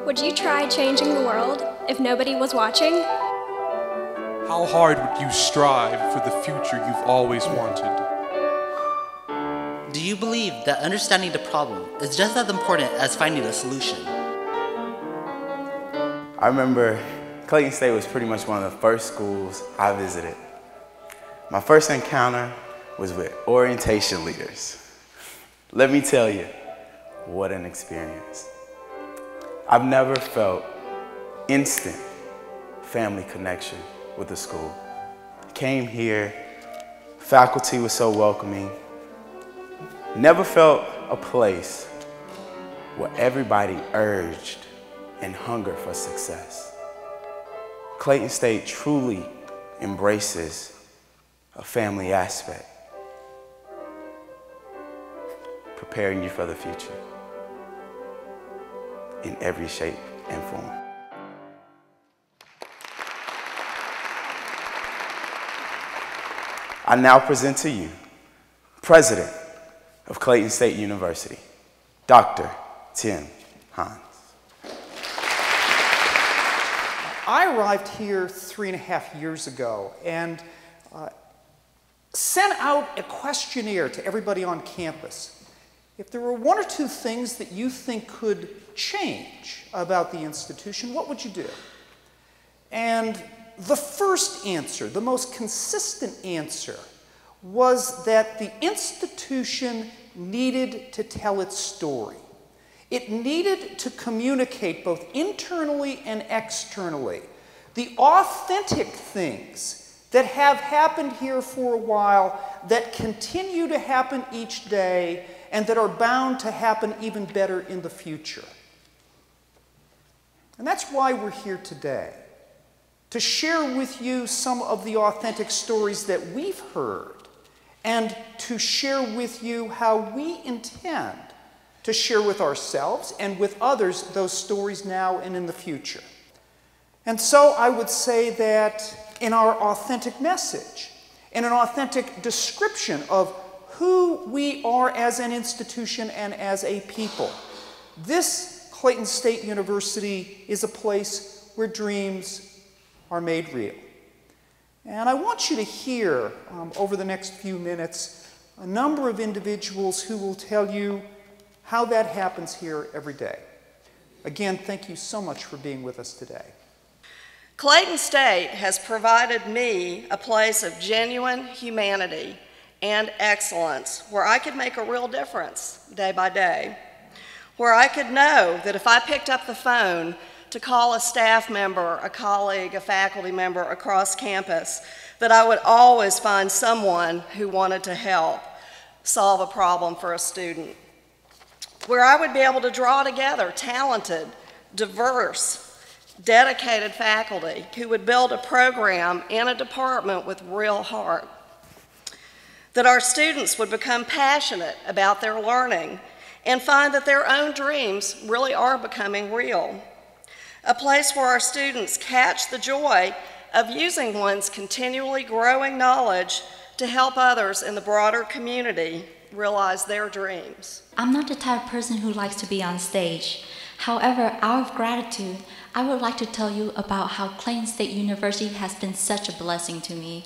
Would you try changing the world if nobody was watching? How hard would you strive for the future you've always wanted? Do you believe that understanding the problem is just as important as finding a solution? I remember Clayton State was pretty much one of the first schools I visited. My first encounter was with orientation leaders. Let me tell you, what an experience. I've never felt instant family connection with the school. I came here, faculty was so welcoming. Never felt a place where everybody urged and hungered for success. Clayton State truly embraces a family aspect, preparing you for the future in every shape and form. I now present to you President of Clayton State University, Dr. Tim Hines. I arrived here 3.5 years ago and sent out a questionnaire to everybody on campus. If there were one or two things that you think could change about the institution, what would you do? And the first answer, the most consistent answer, was that the institution needed to tell its story. It needed to communicate both internally and externally the authentic things that have happened here for a while, that continue to happen each day, and that are bound to happen even better in the future. And that's why we're here today, to share with you some of the authentic stories that we've heard, and to share with you how we intend to share with ourselves and with others those stories now and in the future. And so I would say that in our authentic message, in an authentic description of who we are as an institution and as a people, this Clayton State University is a place where dreams are made real. And I want you to hear, over the next few minutes, a number of individuals who will tell you how that happens here every day. Again, thank you so much for being with us today. Clayton State has provided me a place of genuine humanity and excellence where I could make a real difference day by day, where I could know that if I picked up the phone to call a staff member, a colleague, a faculty member across campus, that I would always find someone who wanted to help solve a problem for a student, where I would be able to draw together talented, diverse, dedicated faculty who would build a program in a department with real heart, that our students would become passionate about their learning and find that their own dreams really are becoming real, a place where our students catch the joy of using one's continually growing knowledge to help others in the broader community realize their dreams. I'm not the type of person who likes to be on stage. However, out of gratitude, I would like to tell you about how Clayton State University has been such a blessing to me.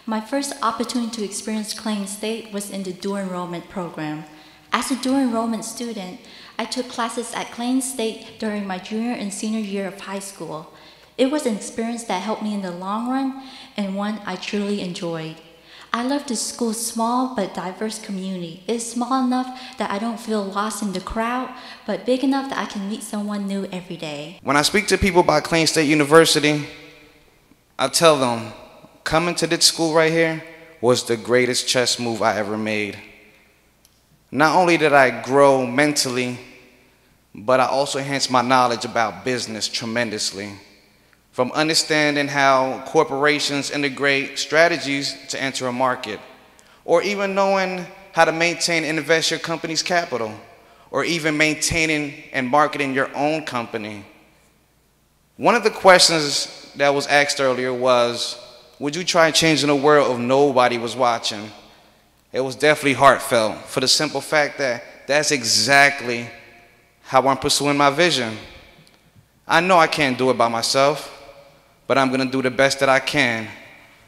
My first opportunity to experience Clayton State was in the dual enrollment program. As a dual enrollment student, I took classes at Clayton State during my junior and senior year of high school. It was an experience that helped me in the long run and one I truly enjoyed. I love the school's small but diverse community. It's small enough that I don't feel lost in the crowd, but big enough that I can meet someone new every day. When I speak to people about Clayton State University, I tell them, coming to this school right here was the greatest chess move I ever made. Not only did I grow mentally, but I also enhanced my knowledge about business tremendously. From understanding how corporations integrate strategies to enter a market, or even knowing how to maintain and invest your company's capital, or even maintaining and marketing your own company. One of the questions that was asked earlier was, would you try changing the world if nobody was watching? It was definitely heartfelt, for the simple fact that that's exactly how I'm pursuing my vision. I know I can't do it by myself, but I'm gonna do the best that I can.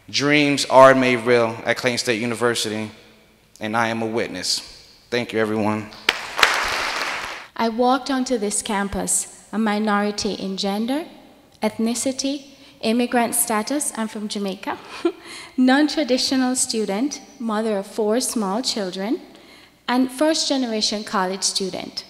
Dreams are made real at Clayton State University, and I am a witness. Thank you, everyone. I walked onto this campus a minority in gender, ethnicity, immigrant status, I'm from Jamaica, non-traditional student, mother of 4 small children, and first-generation college student.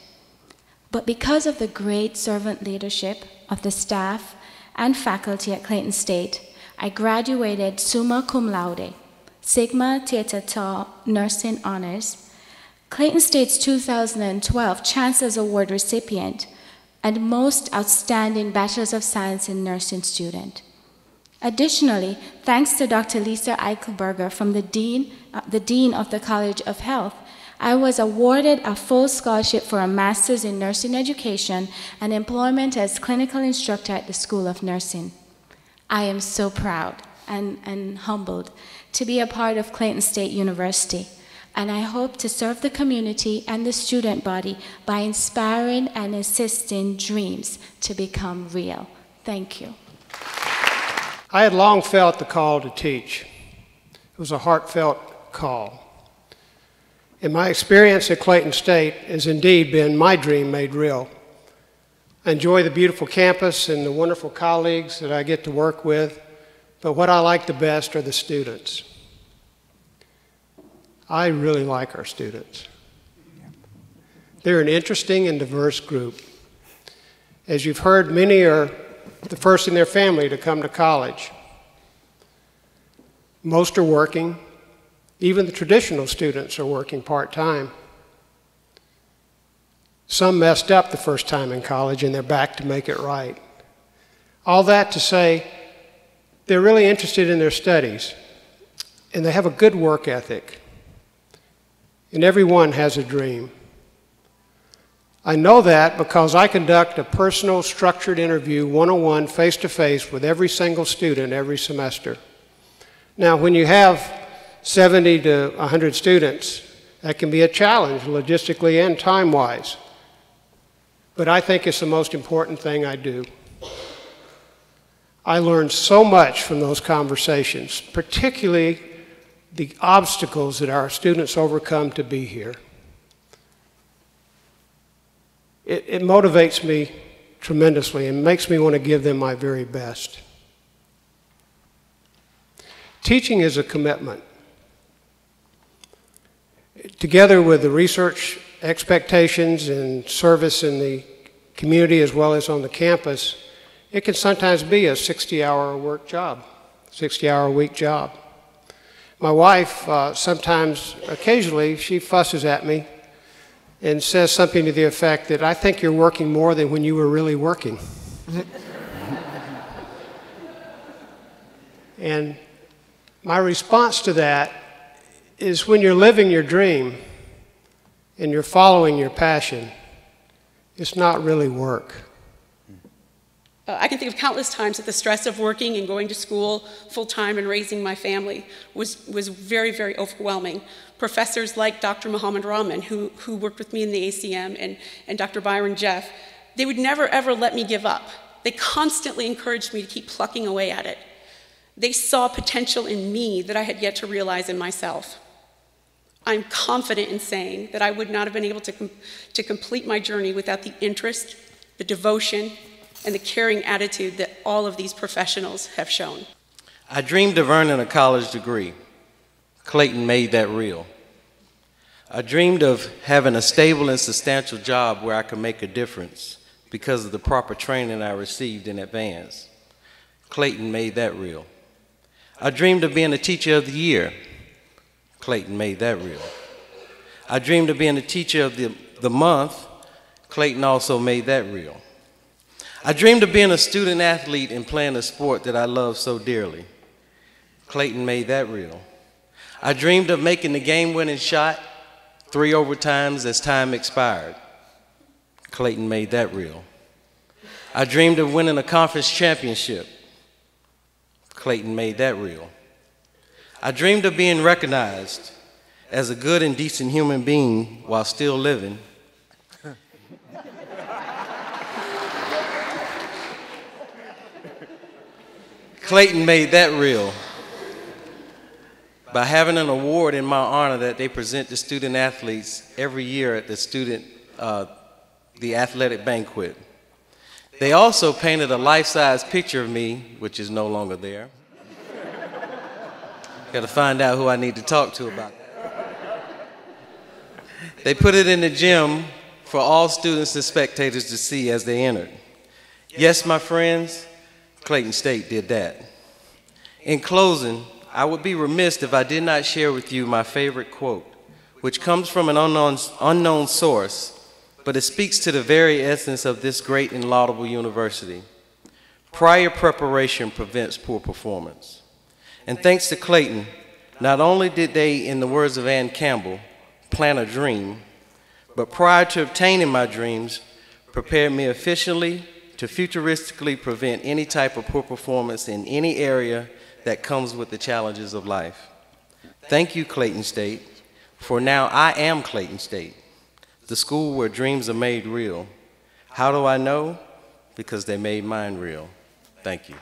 But because of the great servant leadership of the staff and faculty at Clayton State, I graduated summa cum laude, Sigma Theta Tau Nursing Honors, Clayton State's 2012 Chancellor's Award recipient, and most outstanding Bachelor's of Science in Nursing student. Additionally, thanks to Dr. Lisa Eichelberger from the Dean of the College of Health, I was awarded a full scholarship for a Master's in Nursing Education and employment as clinical instructor at the School of Nursing. I am so proud and humbled to be a part of Clayton State University, and I hope to serve the community and the student body by inspiring and assisting dreams to become real. Thank you. I had long felt the call to teach. It was a heartfelt call. And my experience at Clayton State has indeed been my dream made real. I enjoy the beautiful campus and the wonderful colleagues that I get to work with, but what I like the best are the students. I really like our students. They're an interesting and diverse group. As you've heard, many are the first in their family to come to college. Most are working. Even the traditional students are working part-time. Some messed up the first time in college and they're back to make it right. All that to say, they're really interested in their studies and they have a good work ethic. And everyone has a dream. I know that because I conduct a personal, structured interview, one-on-one, face-to-face with every single student every semester. Now, when you have 70 to 100 students, that can be a challenge logistically and time-wise. But I think it's the most important thing I do. I learned so much from those conversations, particularly the obstacles that our students overcome to be here. It motivates me tremendously and makes me want to give them my very best. Teaching is a commitment. Together with the research expectations and service in the community as well as on the campus, it can sometimes be a 60-hour work job, 60-hour-a-week job. My wife sometimes, occasionally, she fusses at me and says something to the effect that I think you're working more than when you were really working. And my response to that is when you're living your dream and you're following your passion, it's not really work. I can think of countless times that the stress of working and going to school full-time and raising my family was very, very overwhelming. Professors like Dr. Muhammad Rahman, who worked with me in the ACM, and Dr. Byron Jeff, they would never, ever let me give up. They constantly encouraged me to keep plucking away at it. They saw potential in me that I had yet to realize in myself. I'm confident in saying that I would not have been able to complete my journey without the interest, the devotion, and the caring attitude that all of these professionals have shown. I dreamed of earning a college degree. Clayton made that real. I dreamed of having a stable and substantial job where I could make a difference because of the proper training I received in advance. Clayton made that real. I dreamed of being a teacher of the year. Clayton made that real. I dreamed of being a teacher of the month. Clayton also made that real. I dreamed of being a student athlete and playing a sport that I love so dearly. Clayton made that real. I dreamed of making the game-winning shot 3 overtimes as time expired. Clayton made that real. I dreamed of winning a conference championship. Clayton made that real. I dreamed of being recognized as a good and decent human being while still living. Clayton made that real by having an award in my honor that they present to student athletes every year at the athletic banquet. They also painted a life-size picture of me, which is no longer there. Got to find out who I need to talk to about that. They put it in the gym for all students and spectators to see as they entered. Yes, my friends, Clayton State did that. In closing, I would be remiss if I did not share with you my favorite quote, which comes from an unknown source, but it speaks to the very essence of this great and laudable university. Prior preparation prevents poor performance. And thanks to Clayton, not only did they, in the words of Ann Campbell, plant a dream, but prior to obtaining my dreams, prepared me efficiently to futuristically prevent any type of poor performance in any area that comes with the challenges of life. Thank you, Clayton State, for now I am Clayton State, the school where dreams are made real. How do I know? Because they made mine real. Thank you.